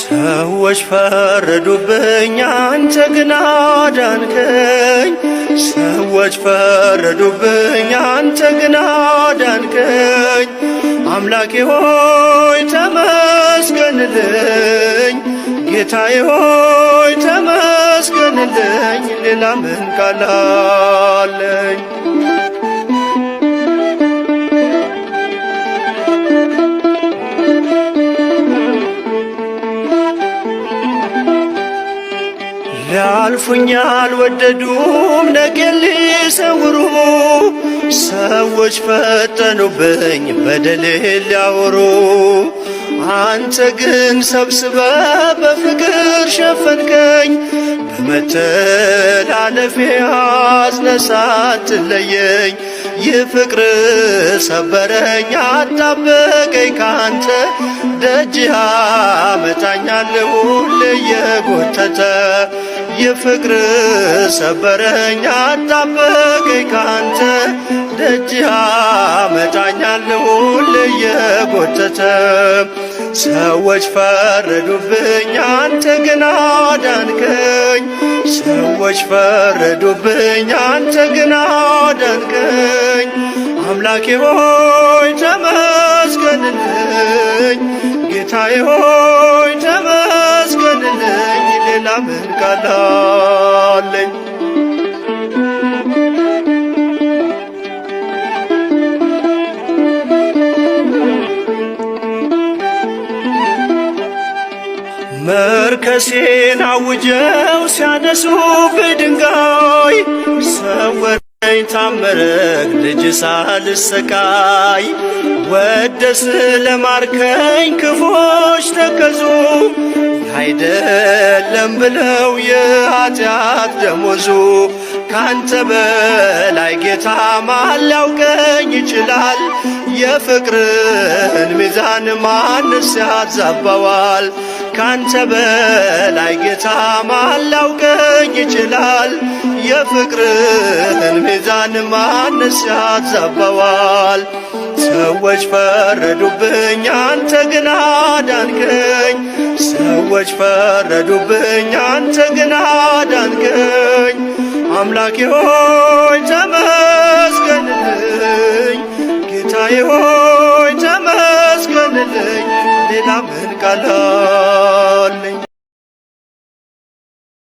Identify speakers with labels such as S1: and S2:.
S1: ሰዎች ፈረዱብኝ አንተ ግን አዳንከኝ። ሰዎች ፈረዱብኝ አንተ ግን አዳንከኝ። አምላኬ ሆይ ተመስገንልኝ፣ ጌታዬ ሆይ ተመስገንልኝ። ሌላ ምን ቃል አለኝ? ሊያልፉኝ አልወደዱም ነገን ሊሰውሩ። ሰዎች ፈጠኑብኝ በደሌን ሊያወሩ። አንተ ግን ሰብስበ በፍቅር ሸፈንከኝ። በመተላለፌ አዝነህ ሳትለየኝ ይህ ፍቅር ሰበረኝ አጣበቀኝ ካንተ። ደጅህ አመጣኛል ሁሌ እየጎተተ ይህ ፍቅር ሰበረኝ አጣበቀኝ ካንተ። ደጅህ አመጣኛል ሁሌ እየጎተተ። ሰዎች ፈረዱብኝ አንተ ግን አዳንከኝ። ሰዎች ፈረዱብኝ አንተ ግን አዳንከኝ። አምላኬ ሆይ ተመስገንልኝ፣ ጌታዬ ሆይ ተመስገንልኝ። ሌላ ምን ቃል አለኝ? መርከሴን አውጀው ሲያነሱብኝ ድንጋይ። ሰወረኝ ታመረክ ልጅ ሳልሰቃይ። ወደ ስለማርከኝ ክፎች ተከዙ። አይደለም ብለው የኃጢአት ደሞዙ። ካንተ በላይ ጌታ ማን ሊያውቀኝ ይችላል? የፍቅርን ሚዛን ማንስ ያዛባዋል? ካንተ በላይ ጌታ ማን ሊያውቀኝ ይችላል? የፍቅርን ሚዛን ማንስ ያዛባዋል? ሰዎች ፈረዱብኝ አንተ ግን አዳንከኝ። ሰዎች ፈረዱብኝ አንተ ግን አዳንከኝ። አምላኬ ሆይ ተመስገንልኝ፣ ጌታዬ ሆይ ተመስገንልኝ። ሌላ ምን ቃል